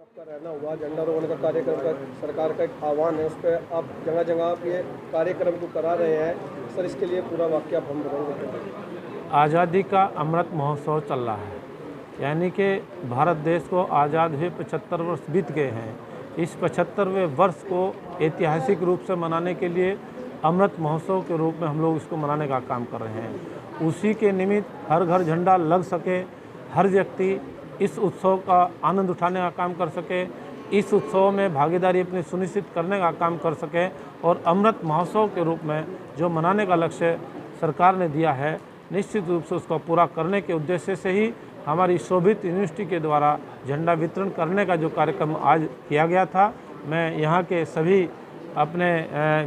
आपका रहना हुआ झंडारोहण का कार्यक्रम का सरकार का एक आह्वान है, उस पर आप जगह जगह आप ये कार्यक्रम को करा रहे हैं सर, इसके लिए पूरा वाक्य आप हम बताएंगे। आज़ादी का अमृत महोत्सव चल रहा है, यानी कि भारत देश को आज़ाद हुए 75 वर्ष बीत गए हैं। इस 75वें वर्ष को ऐतिहासिक रूप से मनाने के लिए अमृत महोत्सव के रूप में हम लोग इसको मनाने का काम कर रहे हैं। उसी के निमित्त हर घर झंडा लग सके, हर व्यक्ति इस उत्सव का आनंद उठाने का काम कर सके, इस उत्सव में भागीदारी अपनी सुनिश्चित करने का काम कर सके और अमृत महोत्सव के रूप में जो मनाने का लक्ष्य सरकार ने दिया है, निश्चित रूप से उसको पूरा करने के उद्देश्य से ही हमारी शोभित यूनिवर्सिटी के द्वारा झंडा वितरण करने का जो कार्यक्रम आज किया गया था। मैं यहाँ के सभी अपने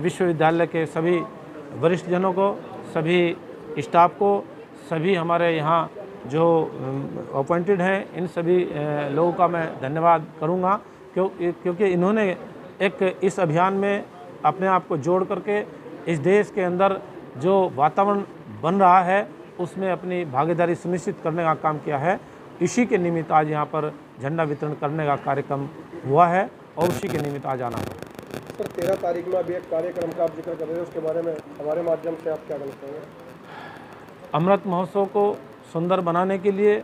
विश्वविद्यालय के सभी वरिष्ठ जनों को, सभी स्टाफ को, सभी हमारे यहाँ जो अपॉइंटेड हैं, इन सभी लोगों का मैं धन्यवाद करूँगा, क्योंकि इन्होंने एक इस अभियान में अपने आप को जोड़ करके इस देश के अंदर जो वातावरण बन रहा है उसमें अपनी भागीदारी सुनिश्चित करने का काम किया है। इसी के निमित्त आज यहाँ पर झंडा वितरण करने का कार्यक्रम हुआ है और उसी के निमित्त आज आना है। सर 13 तारीख में अभी एक कार्यक्रम का आप जिक्र कर रहे हैं, उसके बारे में हमारे माध्यम से आप क्या कहना चाहेंगे? अमृत महोत्सव को सुंदर बनाने के लिए,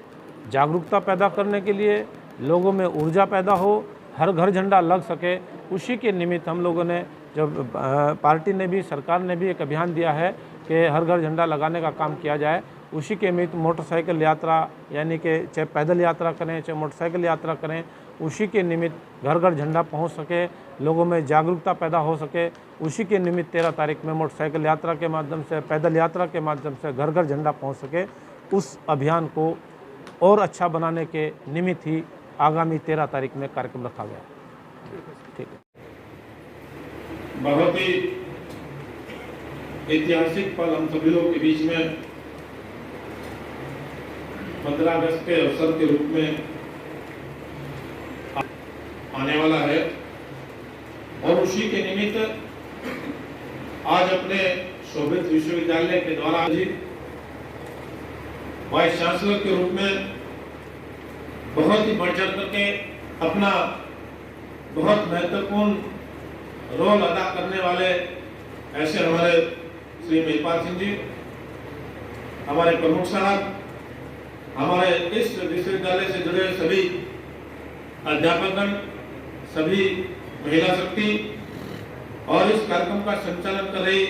जागरूकता पैदा करने के लिए, लोगों में ऊर्जा पैदा हो, हर घर झंडा लग सके, उसी के निमित्त हम लोगों ने, जब पार्टी ने भी, सरकार ने भी एक अभियान दिया है कि हर घर झंडा लगाने का काम किया जाए। उसी के निमित्त मोटरसाइकिल यात्रा, यानी कि चाहे पैदल यात्रा करें चाहे मोटरसाइकिल यात्रा करें, उसी के निमित्त घर घर झंडा पहुंच सके, लोगों में जागरूकता पैदा हो सके। उसी के निमित्त 13 तारीख में मोटरसाइकिल यात्रा के माध्यम से, पैदल यात्रा के माध्यम से घर घर झंडा पहुंच सके। उस अभियान को और अच्छा बनाने के निमित्त ही आगामी 13 तारीख में कार्यक्रम रखा गया। ठीक है। बहुत ही ऐतिहासिक पल हम सभी लोगों के बीच में 15 अगस्त के अवसर के रूप में आने वाला है और उसी के निमित्त आज अपने शोभित विश्वविद्यालय के द्वारा वाइस चांसलर के रूप में बहुत ही बढ़ चढ़ करके अपना बहुत महत्वपूर्ण रोल अदा करने वाले ऐसे हमारे श्री महिपाल सिंह जी, हमारे प्रमुख साहब, हमारे इस विश्वविद्यालय से जुड़े सभी अध्यापकगण, सभी महिला शक्ति और इस कार्यक्रम का संचालन कर रही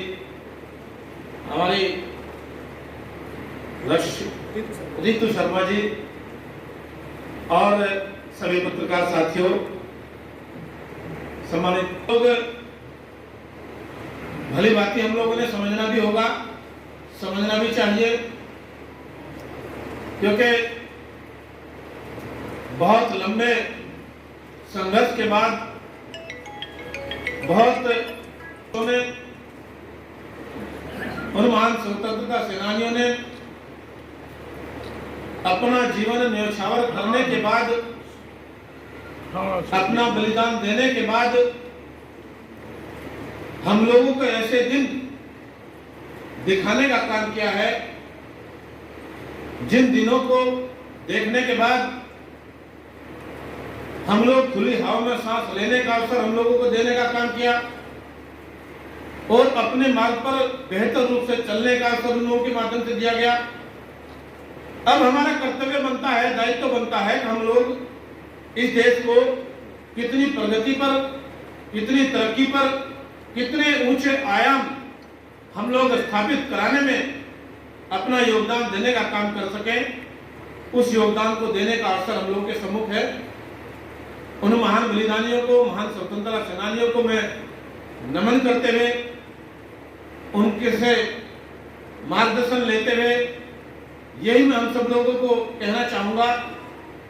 हमारी रितु शर्मा जी और सभी पत्रकार साथियों, सम्मानित लोग, भली बातें हम लोगों ने समझना भी होगा, समझना भी चाहिए, क्योंकि बहुत लंबे संघर्ष के बाद बहुत उन महान स्वतंत्रता सेनानियों ने अपना जीवन न्यौछावर करने के बाद, अपना बलिदान देने के बाद हम लोगों को ऐसे दिन दिखाने का काम किया है जिन दिनों को देखने के बाद हम लोग खुली हवा में सांस लेने का अवसर हम लोगों को देने का काम किया और अपने मार्ग पर बेहतर रूप से चलने का अवसर उन लोगों के माध्यम से दिया गया। अब हमारा कर्तव्य बनता है, दायित्व बनता है कि हम लोग इस देश को कितनी प्रगति पर, कितनी तरक्की पर, कितने ऊंचे आयाम हम लोग स्थापित कराने में अपना योगदान देने का काम कर सकें। उस योगदान को देने का अवसर हम लोगों के सम्मुख है। उन महान बलिदानियों को, महान स्वतंत्रता सेनानियों को मैं नमन करते हुए, उनके से मार्गदर्शन लेते हुए यही मैं हम सब लोगों को कहना चाहूंगा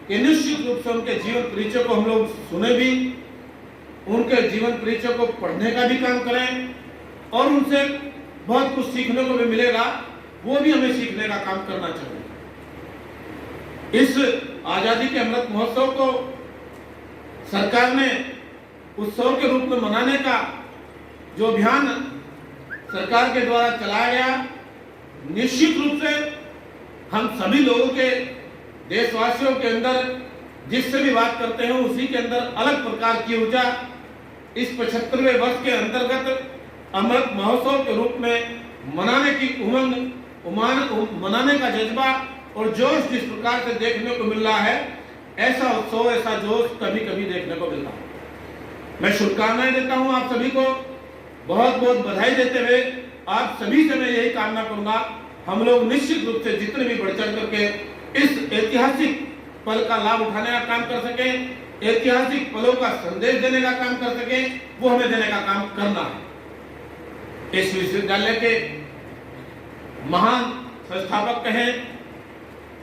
कि निश्चित रूप से उनके जीवन परिचय को हम लोग सुने भी, उनके जीवन परिचय को पढ़ने का भी काम करें और उनसे बहुत कुछ सीखने को भी मिलेगा, वो भी हमें सीखने का काम करना चाहिए। इस आजादी के अमृत महोत्सव को सरकार ने उत्सव के रूप में मनाने का जो अभियान सरकार के द्वारा चलाया गया, निश्चित रूप से हम सभी लोगों के, देशवासियों के अंदर जिससे भी बात करते हैं उसी के अंदर अलग प्रकार की ऊर्जा इस 75वें वर्ष के अंतर्गत अमृत महोत्सव के रूप में मनाने की मनाने का जज्बा और जोश जिस प्रकार से देखने को मिल रहा है, ऐसा उत्सव, ऐसा जोश कभी कभी देखने को मिलता है। मैं शुभकामनाएं देता हूं आप सभी को, बहुत बहुत बधाई देते हुए आप सभी से मैं यही कामना करूंगा, हम लोग निश्चित रूप से जितने भी बढ़ चढ़ करके इस ऐतिहासिक पल का लाभ उठाने का काम कर सकें, ऐतिहासिक पलों का संदेश देने का काम कर सकें, वो हमें देने का काम करना है। इस विश्वविद्यालय के महान संस्थापक कहें,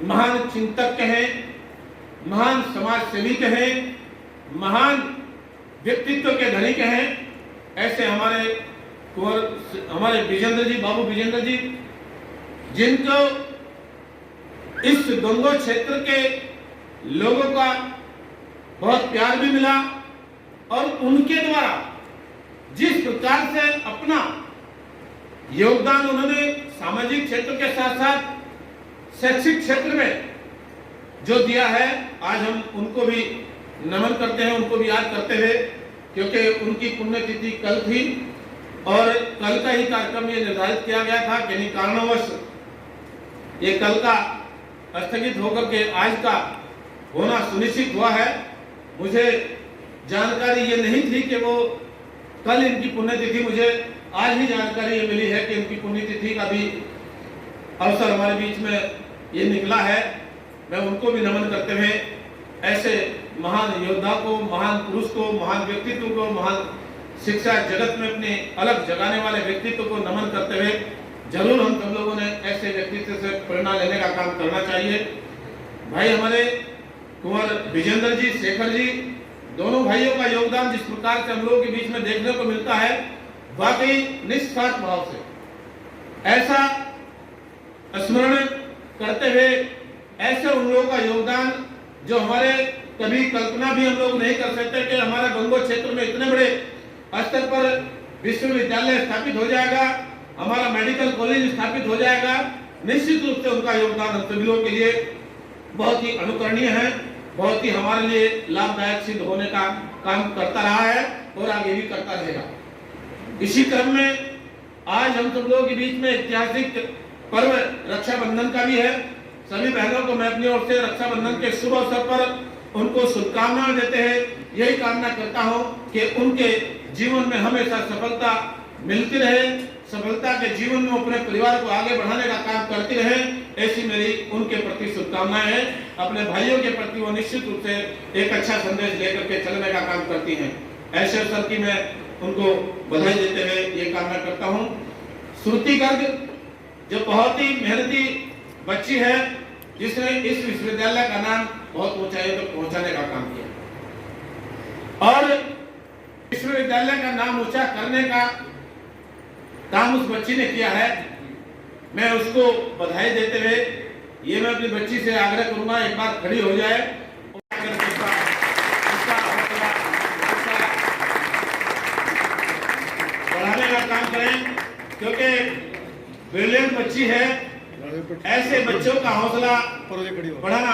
महान चिंतक कहें, महान समाज सेवी कहें, महान व्यक्तित्व के धनी कहें, ऐसे हमारे विजेंद्र जी, बाबू विजेंद्र जी, जिनको इस गंगोह क्षेत्र के लोगों का बहुत प्यार भी मिला और उनके द्वारा जिस प्रकार से अपना योगदान उन्होंने सामाजिक क्षेत्र के साथ साथ शैक्षिक क्षेत्र में जो दिया है, आज हम उनको भी नमन करते हैं, उनको भी याद करते हुए, क्योंकि उनकी पुण्यतिथि कल थी और कल का ही कार्यक्रम ये निर्धारित किया गया था, किन्हीं कारणवश ये कल का स्थगित होकर के आज का होना सुनिश्चित हुआ है। मुझे जानकारी ये नहीं थी कि वो कल इनकी पुण्यतिथि, मुझे आज ही जानकारी ये मिली है कि इनकी पुण्यतिथि का भी अवसर हमारे बीच में ये निकला है। मैं उनको भी नमन करते हुए ऐसे महान योद्धा को, महान पुरुष को, महान व्यक्तित्व को, महान शिक्षा जगत में अपने अलग जगाने वाले व्यक्तित्व को नमन करते हुए जरूर हम सब लोगों ने ऐसे व्यक्तित्व से प्रेरणा लेने का काम करना चाहिए। भाई हमारे कुंवर विजेंद्र जी, शेखर जी, दोनों भाइयों का योगदान जिस प्रकार से हम लोगों के बीच में देखने को मिलता है, वाकई निस्वार्थ भाव से ऐसा स्मरण करते हुए ऐसे उन लोगों का योगदान जो हमारे कभी कल्पना भी हम लोग नहीं कर सकते कि हमारा गंगोह क्षेत्र में इतने बड़े स्तर पर विश्वविद्यालय स्थापित हो जाएगा, हमारा मेडिकल कॉलेज स्थापित हो जाएगा। निश्चित रूप से उनका योगदान हम सभी लोगों के लिए बहुत ही अनुकरणीय है, बहुत ही हमारे लिए लाभदायक सिद्ध होने का काम करता रहा है और आगे भी करता रहेगा। इसी क्रम में आज हम सब लोगों के बीच में ऐतिहासिक पर्व रक्षाबंधन का भी है। सभी बहनों को मैं अपनी ओर से रक्षाबंधन के शुभ अवसर पर उनको शुभकामनाएं देते हैं यही कामना करता हूं कि उनके जीवन में हमेशा सफलता मिलती रहे, सफलता के जीवन में अपने परिवार को आगे बढ़ाने का काम करती रहे, ऐसी मेरी उनके प्रति शुभकामनाएं हैं। अपने भाइयों के प्रति वो निश्चित रूप से एक अच्छा संदेश लेकर के चलने का काम करती हैं। ऐसे अवसर की मैं उनको बधाई देते हुए ये कामना करता हूं। श्रुति गर्ग जो बहुत ही मेहनती बच्ची है, जिसने इस विश्वविद्यालय का नाम बहुत ऊंचाई तक पहुंचाने का काम किया और विश्वविद्यालय का नाम ऊंचा करने का काम उस बच्ची ने किया है। मैं उसको बधाई देते हुए ये मैं अपनी बच्ची से आग्रह करूंगा, एक बार खड़ी हो जाए, बढ़ाने का काम करें, क्योंकि ब्रिलियंट बच्ची है। ऐसे बच्चों का हौसला बढ़ाना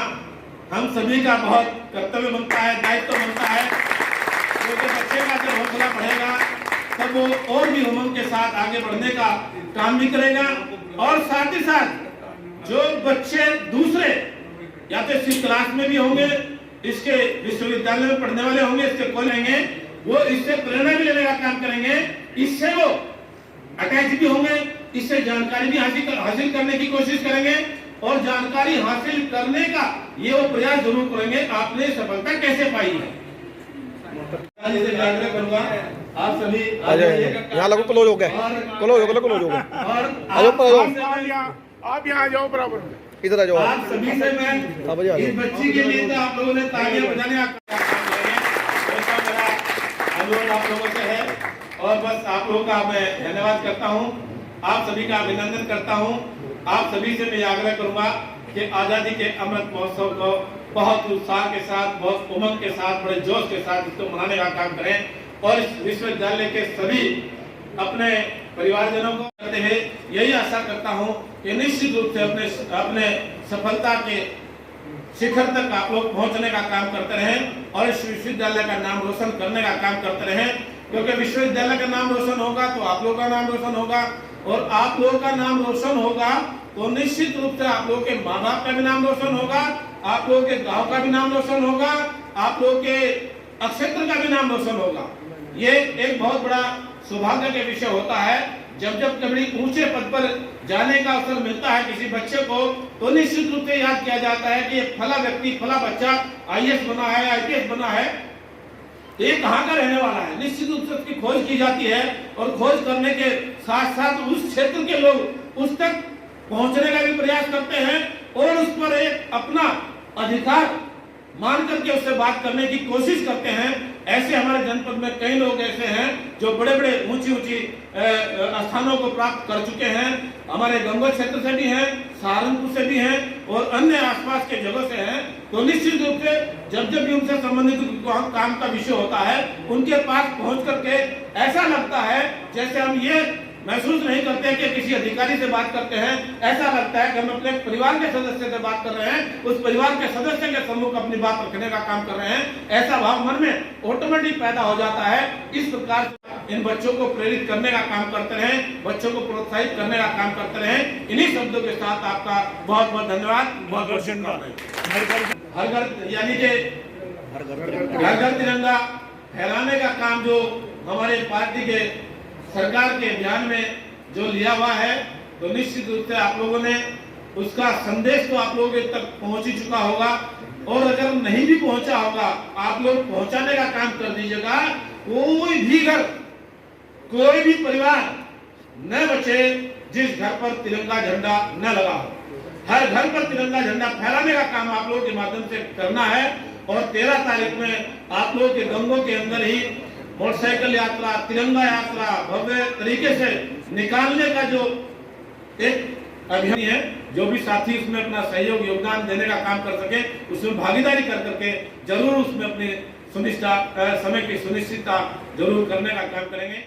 हम सभी का बहुत कर्तव्य बनता है, दायित्व बनता है, क्योंकि बच्चे का जब हौसला बढ़ेगा तब वो और भी उमंग के साथ आगे बढ़ने का काम भी करेगा। और साथ ही साथ जो बच्चे दूसरे या तो इसी क्लास में भी होंगे, इसके विश्वविद्यालय में पढ़ने वाले होंगे, इसके कॉलेज होंगे, वो इससे प्रेरणा भी लेने का काम करेंगे, इससे वो अटैच भी होंगे, इससे जानकारी भी हासिल करने की कोशिश करेंगे और जानकारी हासिल करने का ये वो प्रयास जरूर करेंगे आपने सफलता कैसे पाई है। आप सभी यहाँ लगो क्लोज हो गए, क्लोज हो गए आप यहाँ आ जाओ बराबर, इधर आ जाओ। आप सभी से मैं इस बच्ची के लिए तो आप लोगों ने तालियां बजाने का मेरा अनुरोध आप लोगों से है और बस आप लोगों का मैं धन्यवाद करता हूँ, आप सभी का अभिनंदन करता हूँ। आप सभी से मैं आग्रह करूंगा कि आजादी के अमृत महोत्सव को बहुत उत्साह के साथ, बहुत उमंग के साथ, बड़े जोश के साथ इसको मनाने का काम करें और इस विश्वविद्यालय के सभी अपने परिवारजनों को करते हुए यही आशा करता हूं कि निश्चित रूप से अपने सफलता के शिखर तक आप लोग पहुंचने का काम करते रहें और इस विश्वविद्यालय का नाम रोशन करने का काम करते रहें, क्योंकि विश्वविद्यालय का नाम रोशन होगा तो आप लोगों का नाम रोशन होगा, और आप लोगों का नाम रोशन होगा तो निश्चित रूप से आप लोगों के माँ बाप का भी नाम रोशन होगा, आप लोगों के गांव का भी नाम रोशन होगा, आप लोगों के क्षेत्र का भी नाम रोशन होगा। ये एक बहुत बड़ा सौभाग्य का विषय होता है जब कभी ऊंचे पद पर जाने का अवसर मिलता है किसी बच्चे को, तो निश्चित रूप से याद किया जाता है कि ये फला व्यक्ति, फला बच्चा IAS बना है, IPS बना है, तो ये कहाँ का रहने वाला है। निश्चित रूप से उसकी खोज की जाती है और खोज करने के साथ साथ उस क्षेत्र के लोग उस तक पहुंचने का भी प्रयास करते हैं और उस पर एक अपना अधिकार मान करके उससे बात करने की कोशिश करते हैं। ऐसे हमारे जनपद में कई लोग ऐसे हैं जो बड़े बड़े ऊंची स्थानों को प्राप्त कर चुके हैं। हमारे गंगोह क्षेत्र से भी हैं, सहारनपुर से भी हैं और अन्य आसपास के जगह से हैं। तो निश्चित रूप से जब भी उनसे संबंधित काम का विषय होता है, उनके पास पहुंच करके ऐसा लगता है जैसे हम ये महसूस नहीं करते हैं कि किसी अधिकारी से बात करते हैं, ऐसा लगता है कि हम अपने परिवार के सदस्य से बात कर रहे हैं, उस परिवार के सदस्य के सम्मुख अपनी बात रखने का काम कर रहे हैं। ऐसा भाव मन में ऑटोमेटिक पैदा हो जाता है। इस प्रकार इन बच्चों को प्रेरित करने का काम करते रहें, बच्चों को प्रोत्साहित करने का काम करते रहें। इन्हीं शब्दों के साथ आपका बहुत बहुत धन्यवाद, बहुत बहुत शुभकामनाएं। हर घर यानी कि घर घर तिरंगा फहराने का काम जो हमारे पार्टी के सरकार के अभियान में जो लिया हुआ है, तो निश्चित रूप से आप लोगों ने उसका संदेश तो आप लोगों तक पहुंच ही चुका होगा, और अगर नहीं भी पहुंचा होगा आप लोग पहुंचाने का काम कर दीजिएगा। कोई भी घर, कोई भी परिवार न बचे जिस घर पर तिरंगा झंडा न लगा हो। हर घर पर तिरंगा झंडा फहराने का काम आप लोगों के माध्यम से करना है। और 13 तारीख में आप लोगों के गंगों के अंदर ही मोटरसाइकिल यात्रा, तिरंगा यात्रा भव्य तरीके से निकालने का जो एक अभियान है, जो भी साथी उसमें अपना सहयोग योगदान देने का काम कर सके, उसमें भागीदारी कर करके जरूर उसमें अपनी समय की सुनिश्चितता जरूर करने का काम करेंगे।